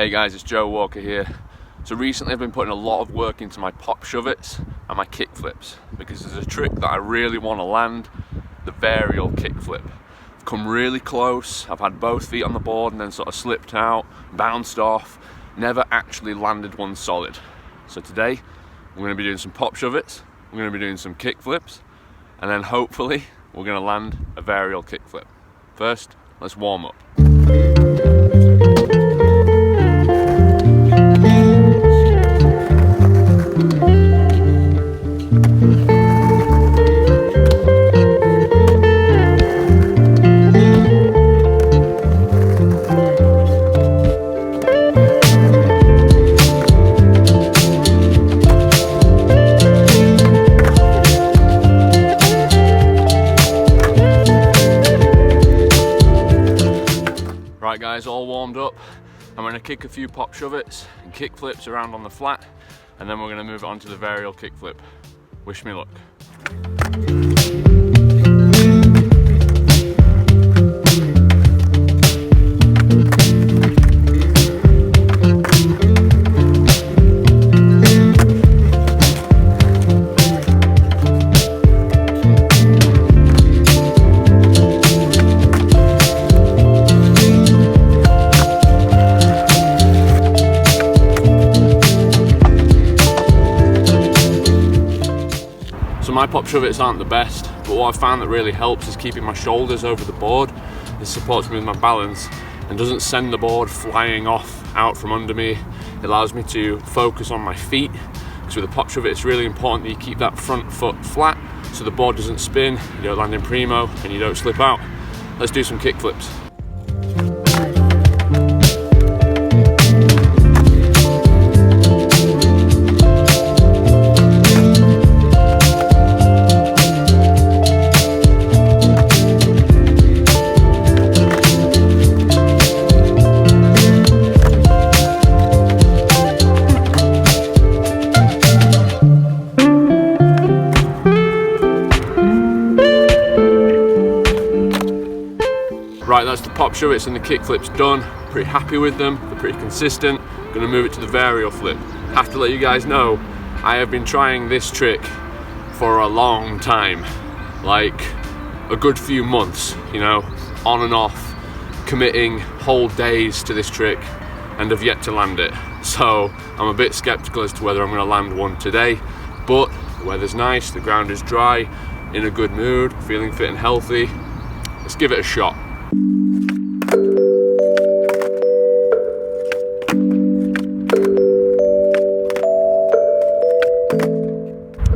Hey guys, it's Joe Walker here. So recently I've been putting a lot of work into my pop shove-its and my kick flips because there's a trick that I really want to land, the varial kick flip. I've come really close, I've had both feet on the board and then sort of slipped out, bounced off, never actually landed one solid. So today we're going to be doing some pop shove-its, we're going to be doing some kick flips, and then hopefully we're going to land a varial kick flip. First, let's warm up. Right guys, all warmed up. I'm going to kick a few pop shove-its and kick flips around on the flat, and then we're going to move it on to the varial kick flip. Wish me luck. So my pop shove-its aren't the best, but what I've found that really helps is keeping my shoulders over the board. This supports me with my balance and doesn't send the board flying off out from under me. It allows me to focus on my feet, because with a pop shove-it it's really important that you keep that front foot flat so the board doesn't spin, you don't land in primo and you don't slip out. Let's do some kick flips. Right, that's the pop shove-its and the kick flips done. Pretty happy with them, they're pretty consistent. Gonna move it to the varial flip. Have to let you guys know, I have been trying this trick for a long time. Like a good few months, you know, on and off, committing whole days to this trick and have yet to land it. So I'm a bit skeptical as to whether I'm gonna land one today, but the weather's nice, the ground is dry, in a good mood, feeling fit and healthy. Let's give it a shot.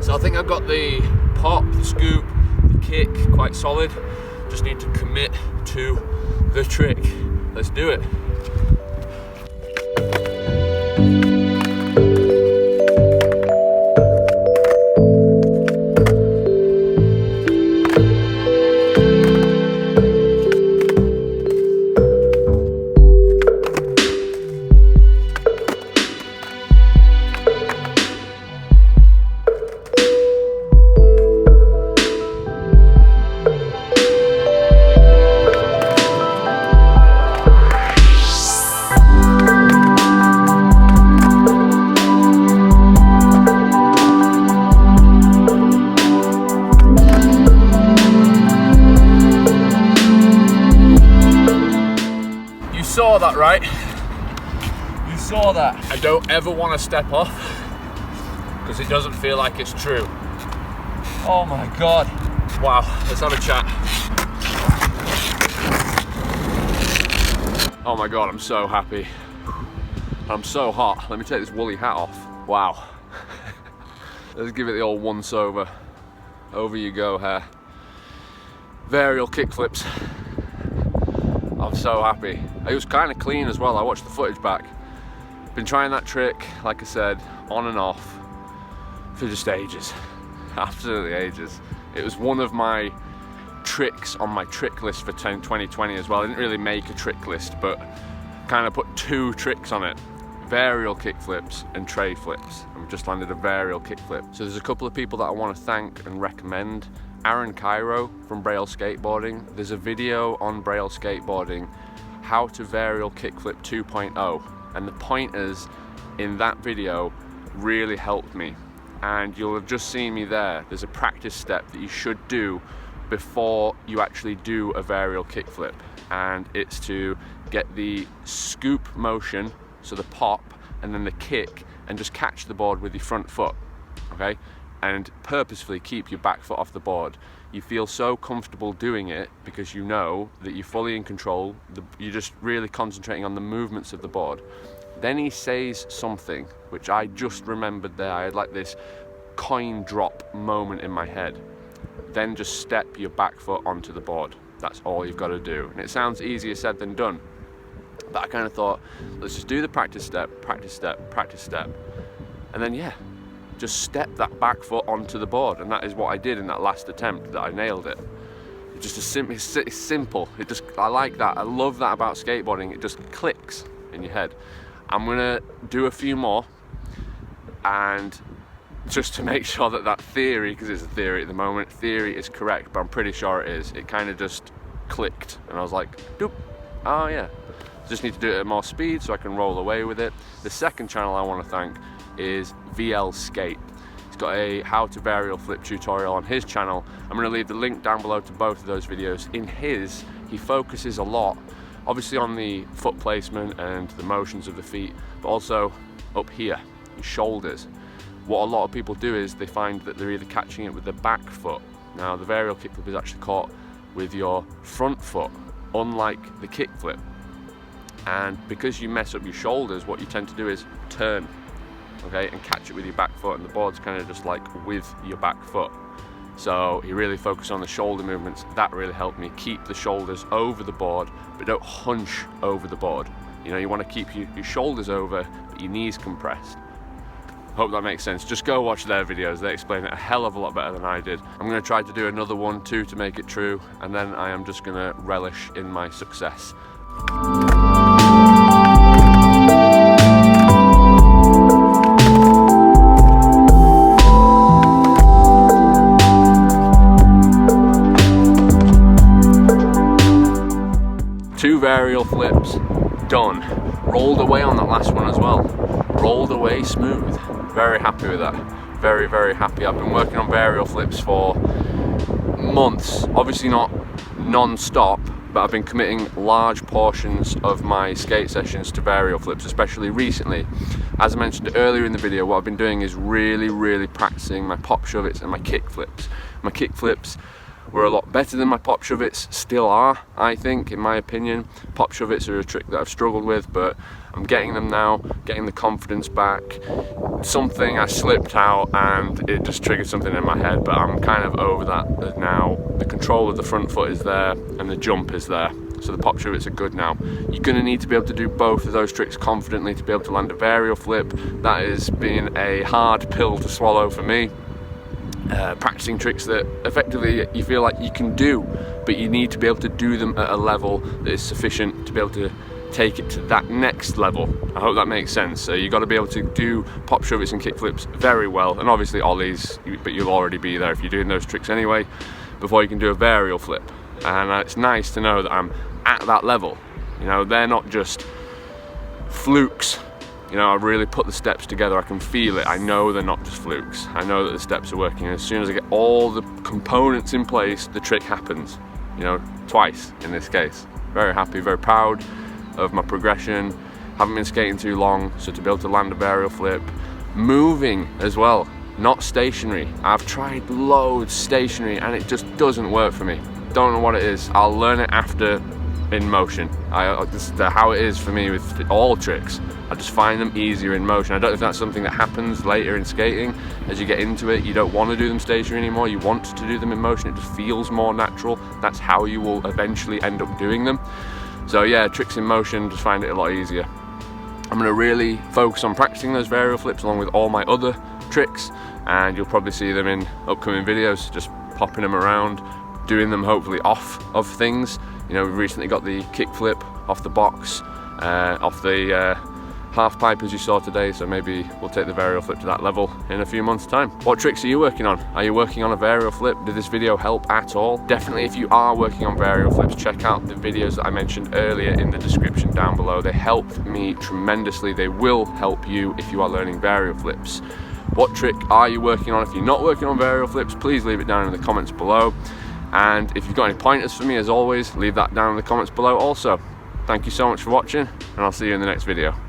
So I think I've got the pop, the scoop, the kick quite solid. Just need to commit to the trick. Let's do it. You saw that, right? You saw that. I don't ever want to step off because it doesn't feel like it's true. Oh my God. Wow, let's have a chat. Oh my God, I'm so happy. I'm so hot. Let me take this woolly hat off. Wow. Let's give it the old once over. Over you go, hair. Varial kick flips. I'm so happy. It was kind of clean as well. I watched the footage back. Been trying that trick, like I said, on and off for just ages. Absolutely ages. It was one of my tricks on my trick list for 2020 as well. I didn't really make a trick list, but kind of put two tricks on it. Varial kick flips and tray flips. I've just landed a varial kick flip. So there's a couple of people that I want to thank and recommend. Aaron Cairo from Braille Skateboarding. There's a video on Braille Skateboarding, how to varial kickflip 2.0. and the pointers in that video really helped me. And you'll have just seen me there. There's a practice step that you should do before you actually do a varial kickflip, and it's to get the scoop motion, so the pop and then the kick, and just catch the board with your front foot, okay? And purposefully keep your back foot off the board. You feel so comfortable doing it because you know that you're fully in control, you're just really concentrating on the movements of the board. Then he says something which I just remembered there. I had like this coin drop moment in my head. Then just step your back foot onto the board. That's all you've got to do. And it sounds easier said than done. But I kind of thought, let's just do the practice step, practice step, practice step. And then yeah, just step that back foot onto the board. And that is what I did in that last attempt, that I nailed it. It's just it's simple. I like that. I love that about skateboarding. It just clicks in your head. I'm gonna do a few more, and just to make sure that that theory, because it's a theory at the moment, theory is correct, but I'm pretty sure it is. It kind of just clicked, and I was like, doop, oh yeah. Just need to do it at more speed so I can roll away with it. The second channel I want to thank is VL Skate. He's got a how to varial flip tutorial on his channel. I'm going to leave the link down below to both of those videos. In his, he focuses a lot, obviously on the foot placement and the motions of the feet, but also up here, your shoulders. What a lot of people do is they find that they're either catching it with the back foot. Now the varial kickflip is actually caught with your front foot, unlike the kickflip. And because you mess up your shoulders, what you tend to do is turn, okay, and catch it with your back foot, and the board's kind of just like with your back foot. So you really focus on the shoulder movements. That really helped me keep the shoulders over the board, but don't hunch over the board. You know, you want to keep your shoulders over, but your knees compressed. Hope that makes sense. Just go watch their videos. They explain it a hell of a lot better than I did. I'm going to try to do another one too to make it true, and then I am just going to relish in my success. Two varial flips done. Rolled away on that last one as well. Rolled away smooth. Very happy with that. Very, very happy. I've been working on varial flips for months. Obviously not non-stop, but I've been committing large portions of my skate sessions to varial flips, especially recently. As I mentioned earlier in the video, what I've been doing is really practicing my pop shove-its and my kick flips. My kick flips were a lot better than my pop shove-its, still are, I think, in my opinion. Pop shove-its are a trick that I've struggled with, but I'm getting them now, getting the confidence back. Something, I slipped out and it just triggered something in my head, but I'm kind of over that now. The control of the front foot is there and the jump is there. So the pop shove-its are good now. You're going to need to be able to do both of those tricks confidently to be able to land a varial flip. That has been a hard pill to swallow for me. Practicing tricks that effectively you feel like you can do, but you need to be able to do them at a level that is sufficient to be able to take it to that next level. I hope that makes sense. So you've got to be able to do pop shove-its and kick flips very well, and obviously ollies, but you'll already be there if you're doing those tricks anyway, before you can do a varial flip. And it's nice to know that I'm at that level. You know, they're not just flukes. You know, I really put the steps together, I can feel it, I know they're not just flukes. I know that the steps are working, and as soon as I get all the components in place, the trick happens. You know, twice in this case. Very happy, very proud of my progression. Haven't been skating too long, so to be able to land a varial flip, moving as well, not stationary. I've tried loads stationary and it just doesn't work for me. Don't know what it is. I'll learn it after in motion. This is how it is for me with all tricks. I just find them easier in motion. I don't know if that's something that happens later in skating. As you get into it, you don't want to do them stationary anymore. You want to do them in motion. It just feels more natural. That's how you will eventually end up doing them. So yeah, tricks in motion, just find it a lot easier. I'm going to really focus on practicing those varial flips along with all my other tricks, and you'll probably see them in upcoming videos, just popping them around, doing them hopefully off of things. You know, we've recently got the kick flip off the box, off the half pipe as you saw today, so maybe we'll take the varial flip to that level in a few months' time. What tricks are you working on? Are you working on a varial flip? Did this video help at all? Definitely, if you are working on varial flips, check out the videos that I mentioned earlier in the description down below. They helped me tremendously. They will help you if you are learning varial flips. What trick are you working on? If you're not working on varial flips, please leave it down in the comments below. And if you've got any pointers for me, as always, leave that down in the comments below also. Thank you so much for watching, and I'll see you in the next video.